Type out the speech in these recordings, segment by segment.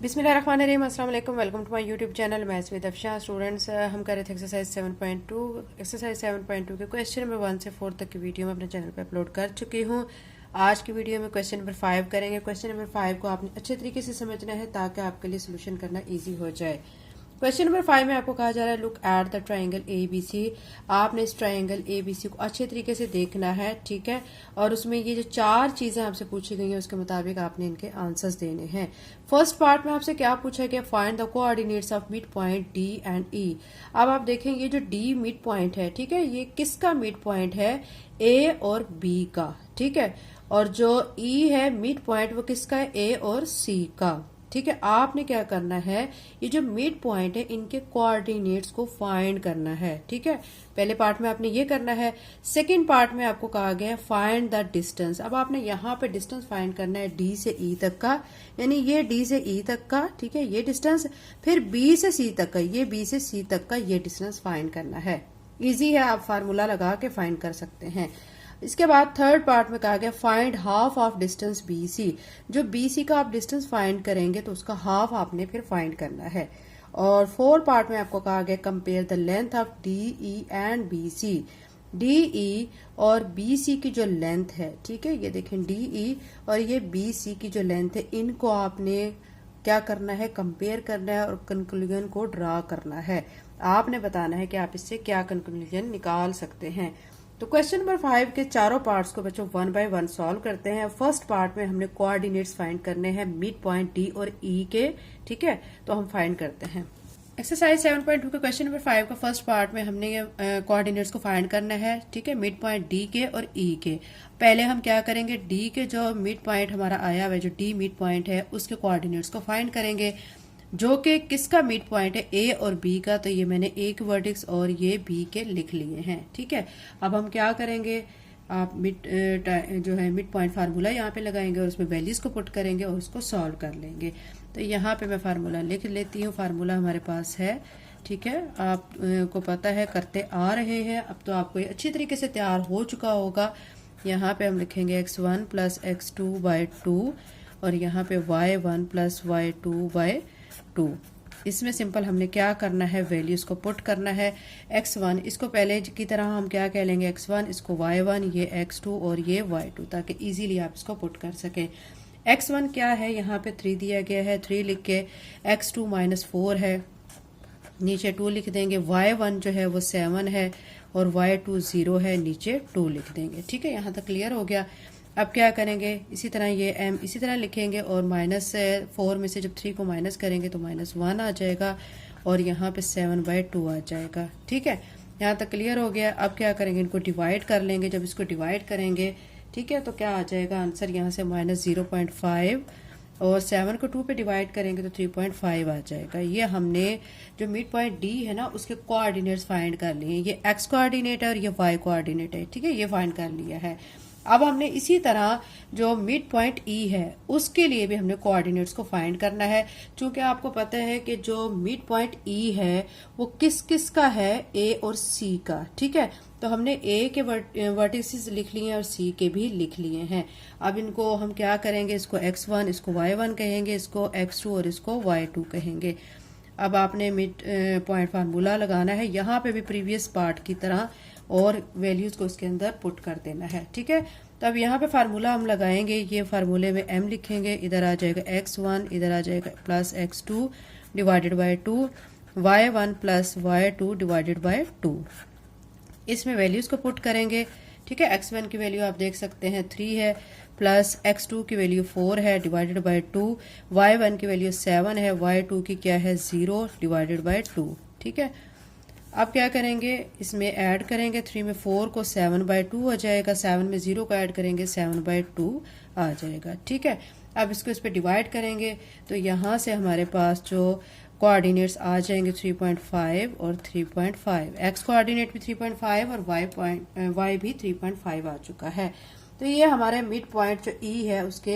बिस्मिल्लाहिर्रहमानिर्रहीम, अस्सलाम वालेकुम। Welcome to my YouTube channel maths with Afsha. Students, हम कर रहे थे एक्सरसाइज 7.2। एक्सरसाइज 7.2 के क्वेश्चन नंबर 1 से 4 तक की वीडियो मैं अपने चैनल पे अपलोड कर चुकी हूँ। आज की वीडियो में क्वेश्चन नंबर 5 करेंगे। क्वेश्चन नंबर 5 को आपने अच्छे तरीके से समझना है ताकि आपके लिए सोल्यूशन करना ईजी हो जाए। क्वेश्चन नंबर 5 में आपको कहा जा रहा है look at the triangle ABC। आपने इस ट्राइंगल ABC को अच्छे तरीके से देखना है, ठीक है। और उसमें ये जो 4 चीजें आपसे पूछी गई हैं उसके मुताबिक आपने इनके आंसर्स देने हैं। फर्स्ट पार्ट में आपसे क्या पूछा गया, find the coordinates of mid point D and E। अब आप देखेंगे ये जो D मिड पॉइंट है, ठीक है, ये किसका मिड पॉइंट है, A और B का, ठीक है। और जो E है मिड पॉइंट वो किसका है, A और C का, ठीक है। आपने क्या करना है, ये जो मिड पॉइंट है इनके कोऑर्डिनेट्स को फाइंड करना है, ठीक है। पहले पार्ट में आपने ये करना है। सेकंड पार्ट में आपको कहा गया है फाइंड द डिस्टेंस। अब आपने यहाँ पे डिस्टेंस फाइंड करना है D से E तक का, यानी ये D से E तक का, ठीक है, ये डिस्टेंस। फिर B से C तक का, ये B से C तक का ये डिस्टेंस फाइंड करना है। इजी है, आप फार्मूला लगा के फाइंड कर सकते हैं। इसके बाद थर्ड पार्ट में कहा गया find half of distance BC। जो BC का आप डिस्टेंस फाइंड करेंगे तो उसका हाफ आपने फिर फाइंड करना है। और फोर्थ पार्ट में आपको कहा गया compare the length of DE and BC। DE और BC की जो लेंथ है, ठीक है, ये देखें DE और ये BC की जो लेंथ है, इनको आपने क्या करना है, कंपेयर करना है और कंक्लूजन को ड्रा करना है। आपने बताना है कि आप इससे क्या कंक्लूजन निकाल सकते हैं। तो क्वेश्चन नंबर 5 के चारों पार्ट्स को बच्चों 1 बाय 1 सॉल्व करते हैं। फर्स्ट पार्ट में हमने कोऑर्डिनेट्स फाइंड करने हैं मिड पॉइंट D और E के, ठीक है, तो हम फाइंड करते हैं। एक्सरसाइज 7.2 के क्वेश्चन नंबर 5 का फर्स्ट पार्ट में हमने कोऑर्डिनेट्स को फाइंड करना है, ठीक है, मिड पॉइंट D के और E के। पहले हम क्या करेंगे, D के जो मिड पॉइंट हमारा आया हुआ है, जो D मिड पॉइंट है, उसके कोऑर्डिनेट्स को फाइंड करेंगे, जो कि किसका मिड पॉइंट है, A और B का। तो ये मैंने A के वर्टेक्स और ये B के लिख लिए हैं, ठीक है। अब हम क्या करेंगे, आप जो है मिड पॉइंट फार्मूला यहाँ पे लगाएंगे और उसमें वैल्यूज को पुट करेंगे और उसको सॉल्व कर लेंगे। तो यहाँ पे मैं फार्मूला लिख लेती हूँ। फार्मूला हमारे पास है, ठीक है, आप को पता है, करते आ रहे हैं। अब तो आपको ये अच्छी तरीके से तैयार हो चुका होगा। यहाँ पे हम लिखेंगे x1 प्लस x2 बाय 2 और यहाँ पे y1 प्लस y2 बाय 2। इसमें सिंपल हमने क्या करना है, वैल्यूज को पुट करना है। x1 इसको पहले की तरह हम क्या कह लेंगे, x1, इसको y1, ये x2 और ये y2, ताकि इजीली आप इसको पुट कर सकें। x1 क्या है, यहाँ पे 3 दिया गया है, 3 लिख के, x2 -4 है, नीचे 2 लिख देंगे, y1 जो है वो 7 है और y2 0 है, नीचे 2 लिख देंगे, ठीक है। यहाँ तक क्लियर हो गया। अब क्या करेंगे, इसी तरह ये m इसी तरह लिखेंगे और -4 में से जब 3 को माइनस करेंगे तो -1 आ जाएगा और यहाँ पे 7/2 आ जाएगा, ठीक है। यहाँ तक क्लियर हो गया। अब क्या करेंगे, इनको डिवाइड कर लेंगे। जब इसको डिवाइड करेंगे, ठीक है, तो क्या आ जाएगा आंसर, यहाँ से -0.5 और 7 को 2 पे डिवाइड करेंगे तो 3.5 आ जाएगा। ये हमने जो मिड पॉइंट D है ना, उसके कोऑर्डिनेट्स फाइंड कर लिए। ये x कोऑर्डिनेट है और ये y कोऑर्डिनेट है, ठीक है, ये फाइंड कर लिया है। अब हमने इसी तरह जो मिड पॉइंट E है उसके लिए भी हमने कोऑर्डिनेट्स को फाइंड करना है। क्योंकि आपको पता है कि जो मिड पॉइंट E है वो किस किस का है, A और C का, ठीक है। तो हमने A के वर्टिसेस लिख लिए हैं और C के भी लिख लिए हैं। अब इनको हम क्या करेंगे, इसको x1, इसको y1 कहेंगे, इसको x2 और इसको y2 कहेंगे। अब आपने मिड पॉइंट फार्मूला लगाना है, यहाँ पे भी प्रीवियस पार्ट की तरह, और वैल्यूज को उसके अंदर पुट कर देना है, ठीक है। तो अब यहाँ पे फार्मूला हम लगाएंगे। ये फार्मूले में m लिखेंगे, इधर आ जाएगा x1, इधर आ जाएगा plus x2 divided by 2, y1 plus y2 divided by 2। इसमें वैल्यूज को पुट करेंगे, ठीक है। x1 की वैल्यू आप देख सकते हैं 3 है, प्लस x2 की वैल्यू 4 है डिवाइडेड बाय 2, y1 की वैल्यू 7 है, y2 की क्या है 0 डिवाइडेड बाय 2, ठीक है। अब क्या करेंगे, इसमें ऐड करेंगे, 3 में 4 को 7/2 हो जाएगा, 7 में 0 को ऐड करेंगे 7/2 आ जाएगा, ठीक है। अब इसको इस पर डिवाइड करेंगे तो यहाँ से हमारे पास जो कोऑर्डिनेट्स आ जाएंगे 3.5 और 3.5, x कोऑर्डिनेट भी 3.5 और y भी 3.5 आ चुका है। तो ये हमारे मिड पॉइंट जो E है उसके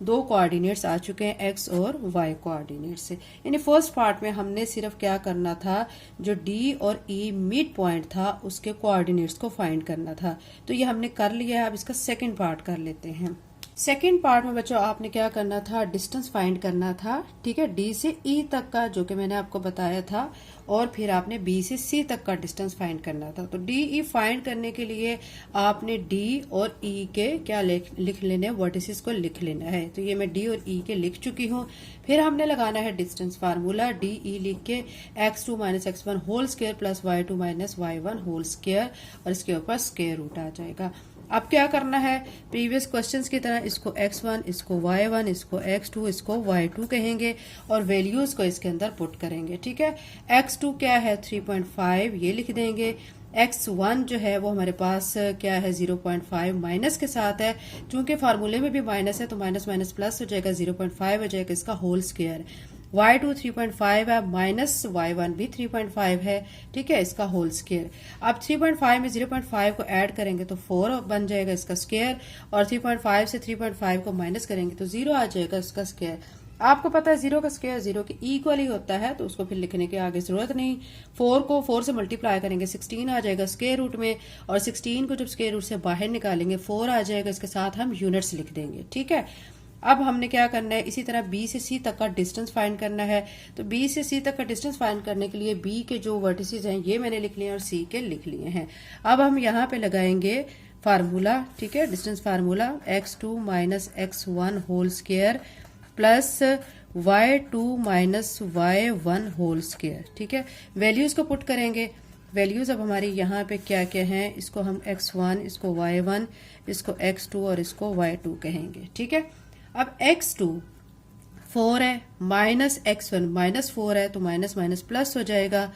2 कोऑर्डिनेट्स आ चुके हैं, x और y कोऑर्डिनेट से। यानी फर्स्ट पार्ट में हमने सिर्फ क्या करना था, जो D और E मिड पॉइंट था उसके कोऑर्डिनेट्स को फाइंड करना था। तो ये हमने कर लिया है। अब इसका सेकंड पार्ट कर लेते हैं। सेकेंड पार्ट में बच्चों आपने क्या करना था, डिस्टेंस फाइंड करना था, ठीक है, डी से ई तक का, जो कि मैंने आपको बताया था, और फिर आपने बी से सी तक का डिस्टेंस फाइंड करना था। तो डी ई फाइंड करने के लिए आपने डी और ई के क्या लिख लेने, वर्टिसेस को लिख लेना है। तो ये मैं डी और ई के लिख चुकी हूँ। फिर हमने लगाना है डिस्टेंस फार्मूला, डी ई लिख के x2 minus x1 whole square plus y2 minus y1 whole square, और इसके ऊपर स्क्वायर रूट आ जाएगा। अब क्या करना है, प्रीवियस क्वेश्चंस की तरह इसको x1, इसको y1, इसको x2, इसको y2 कहेंगे और वैल्यूज को इसके अंदर पुट करेंगे। ठीक है, x2 क्या है 3.5, ये लिख देंगे। x1 जो है वो हमारे पास क्या है 0.5 माइनस के साथ है, चूंकि फार्मूले में भी माइनस है तो माइनस माइनस प्लस हो जाएगा, 0.5 हो जाएगा इसका होल स्क्वायर। y2 3.5 है, माइनस y1 भी 3.5 है, ठीक है, इसका होल स्क्वायर। अब 3.5 में 0.5 को ऐड करेंगे तो 4 बन जाएगा इसका स्क्वायर, और 3.5 से 3.5 को माइनस करेंगे तो 0 आ जाएगा इसका स्क्वायर। आपको पता है 0 का स्क्वायर 0 के इक्वल ही होता है, तो उसको फिर लिखने की आगे जरूरत नहीं। 4 को 4 से मल्टीप्लाई करेंगे 16 आ जाएगा स्क्वायर रूट में, और 16 को जब स्क्वायर रूट से बाहर निकालेंगे 4 आ जाएगा, इसके साथ हम यूनिट्स लिख देंगे। ठीक है, अब हमने क्या करना है, इसी तरह बी से सी तक का डिस्टेंस फाइंड करना है। तो बी से सी तक का डिस्टेंस फाइंड करने के लिए बी के जो वर्टिसेस हैं ये मैंने लिख लिए और सी के लिख लिए हैं। अब हम यहाँ पे लगाएंगे फार्मूला, ठीक है, distance formula x2 minus x1 whole square plus y2 minus y1 whole square. ठीक है, वैल्यूज को पुट करेंगे। वैल्यूज अब हमारी यहाँ पे क्या क्या हैं, इसको हम x1, इसको y1, इसको x2 और इसको y2 कहेंगे। ठीक है, अब x2 4 है, माइनस x1 माइनस 4 है, तो माइनस माइनस प्लस हो जाएगा,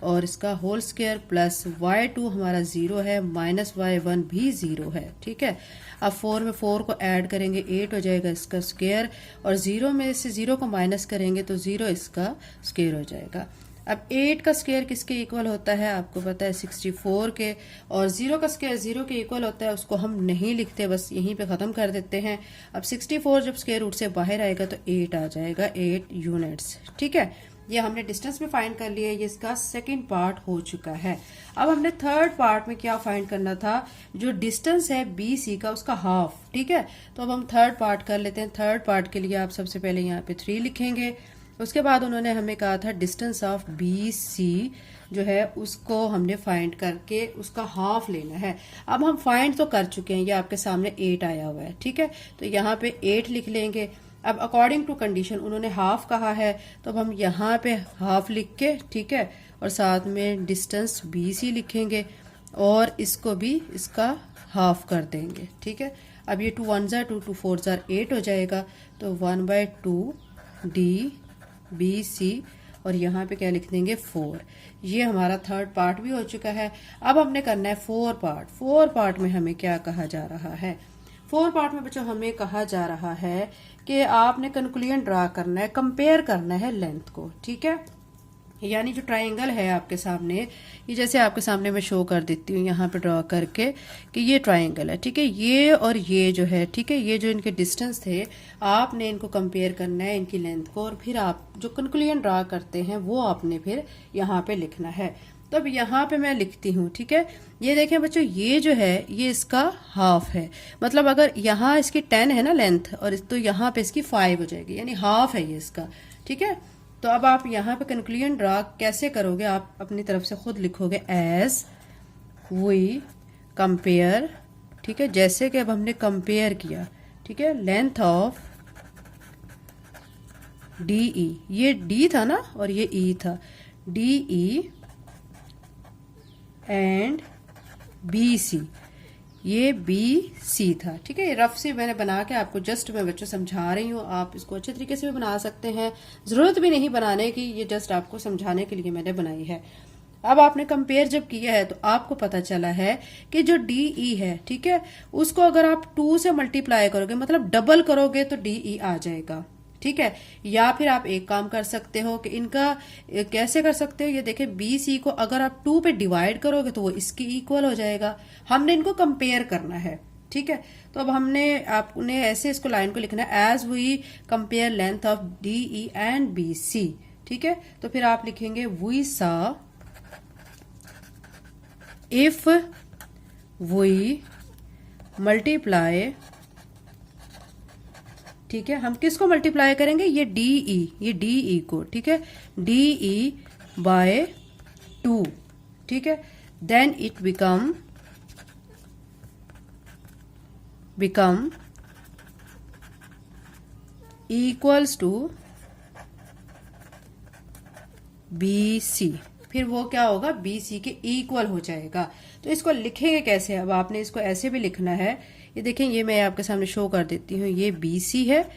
और इसका होल स्क्वायर प्लस y2 हमारा 0 है, माइनस y1 भी 0 है। ठीक है, अब 4 में 4 को ऐड करेंगे 8 हो जाएगा इसका स्क्वायर, और 0 में से 0 को माइनस करेंगे तो 0 इसका स्क्वायर हो जाएगा। अब 8 का स्क्वायर किसके इक्वल होता है, आपको पता है 64 के, और 0 का स्क्वायर 0 के इक्वल होता है, उसको हम नहीं लिखते, बस यहीं पे ख़त्म कर देते हैं। अब 64 जब स्क्वायर रूट से बाहर आएगा तो 8 आ जाएगा, 8 यूनिट्स। ठीक है, ये हमने डिस्टेंस में फाइंड कर लिया, ये इसका सेकंड पार्ट हो चुका है। अब हमने थर्ड पार्ट में क्या फाइंड करना था, जो डिस्टेंस है बी सी का उसका हाफ। ठीक है, तो अब हम थर्ड पार्ट कर लेते हैं। थर्ड पार्ट के लिए आप सबसे पहले यहाँ पे 3 लिखेंगे। उसके बाद उन्होंने हमें कहा था डिस्टेंस ऑफ बी सी जो है उसको हमने फाइंड करके उसका हाफ लेना है। अब हम फाइंड तो कर चुके हैं, ये आपके सामने 8 आया हुआ है। ठीक है, तो यहाँ पे 8 लिख लेंगे। अब अकॉर्डिंग टू कंडीशन उन्होंने हाफ कहा है, तो अब हम यहाँ पे हाफ लिख के, ठीक है, और साथ में डिस्टेंस बी सी लिखेंगे, और इसको भी इसका हाफ कर देंगे। ठीक है, अब ये 2 1 2 2 4 8 हो जाएगा, तो 1/2 डी बी सी, और यहाँ पे क्या लिख देंगे 4। ये हमारा थर्ड पार्ट भी हो चुका है। अब हमने करना है 4 पार्ट। 4 पार्ट में हमें क्या कहा जा रहा है, 4 पार्ट में बच्चों हमें कहा जा रहा है कि आपने कंक्लूजन ड्रा करना है, कंपेयर करना है लेंथ को। ठीक है, यानी जो ट्रायंगल है आपके सामने, ये जैसे आपके सामने मैं शो कर देती हूँ यहाँ पे ड्रॉ करके कि ये ट्रायंगल है। ठीक है, ये और ये जो है, ठीक है, ये जो इनके डिस्टेंस थे आपने इनको कंपेयर करना है, इनकी लेंथ को, और फिर आप जो कंक्लूजन ड्रा करते हैं वो आपने फिर यहाँ पे लिखना है। तो अब यहाँ पे मैं लिखती हूँ। ठीक है, ये देखें बच्चों, ये जो है ये इसका हाफ है, मतलब अगर यहाँ इसकी 10 है ना लेंथ, और तो यहाँ पे इसकी 5 हो जाएगी, यानी हाफ है ये इसका। ठीक है, तो अब आप यहाँ पे कंक्लूजन ड्रा कैसे करोगे, आप अपनी तरफ से खुद लिखोगे एज वी कंपेयर। ठीक है, जैसे कि अब हमने कंपेयर किया, ठीक है, लेंथ ऑफ डी ई, ये डी था ना और ये ई था, D E and B C, ये बी सी था। ठीक है, ये रफ से मैंने बना के आपको जस्ट मैं बच्चों समझा रही हूँ, आप इसको अच्छे तरीके से भी बना सकते हैं, जरूरत भी नहीं बनाने की, ये जस्ट आपको समझाने के लिए मैंने बनाई है। अब आपने कंपेयर जब किया है तो आपको पता चला है कि जो डी ई है, ठीक है, उसको अगर आप 2 से मल्टीप्लाई करोगे, मतलब डबल करोगे, तो डी ई आ जाएगा। ठीक है, या फिर आप एक काम कर सकते हो कि इनका कैसे कर सकते हो, ये देखें बी सी को अगर आप 2 पे डिवाइड करोगे तो वो इसकी इक्वल हो जाएगा। हमने इनको कंपेयर करना है। ठीक है, तो अब आपने ऐसे इसको लाइन को लिखना है as we compare length of D E and B C. ठीक है, तो फिर आप लिखेंगे we saw if we multiply ठीक है, हम किसको मल्टीप्लाई करेंगे, ये DE को, ठीक है, DE बाय 2, ठीक है, then it become equals to BC, फिर वो क्या होगा, BC के इक्वल हो जाएगा। तो इसको लिखेंगे कैसे, अब आपने इसको ऐसे भी लिखना है, ये देखें, ये मैं आपके सामने शो कर देती हूँ, ये BC है,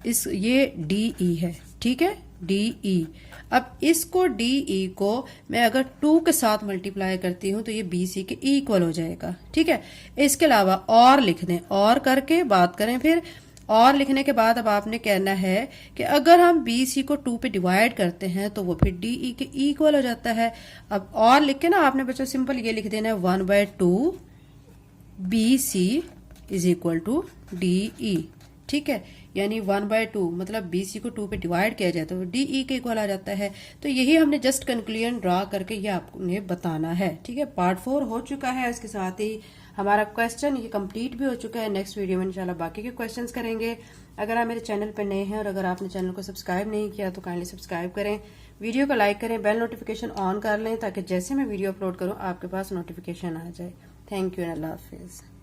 ये DE है, ठीक है, DE। अब इसको DE को मैं अगर 2 के साथ मल्टीप्लाई करती हूँ तो ये BC के इक्वल हो जाएगा, ठीक है। इसके अलावा और लिख दें, और करके बात करें फिर, और लिखने के बाद अब आपने कहना है कि अगर हम BC को 2 पे डिवाइड करते हैं तो वो फिर DE के इक्वल हो जाता है। अब और लिख के ना आपने बच्चों सिंपल ये लिख देना है 1/2 BC is equal to DE, ठीक है, यानी 1/2 मतलब BC को 2 पे डिवाइड किया जाए तो DE के इक्वल आ जाता है। तो यही हमने जस्ट कंक्लूजन ड्रा करके ये आपने बताना है, ठीक है। पार्ट 4 हो चुका है, इसके साथ ही हमारा क्वेश्चन ये कंप्लीट भी हो चुका है। नेक्स्ट वीडियो में इंशाल्लाह बाकी के क्वेश्चंस करेंगे। अगर आप मेरे चैनल पर नए हैं और अगर आपने चैनल को सब्सक्राइब नहीं किया तो काइंडली सब्सक्राइब करें, वीडियो को लाइक करें, बेल नोटिफिकेशन ऑन कर लें ताकि जैसे मैं वीडियो अपलोड करूं आपके पास नोटिफिकेशन आ जाए। Thank you and Allah Hafiz.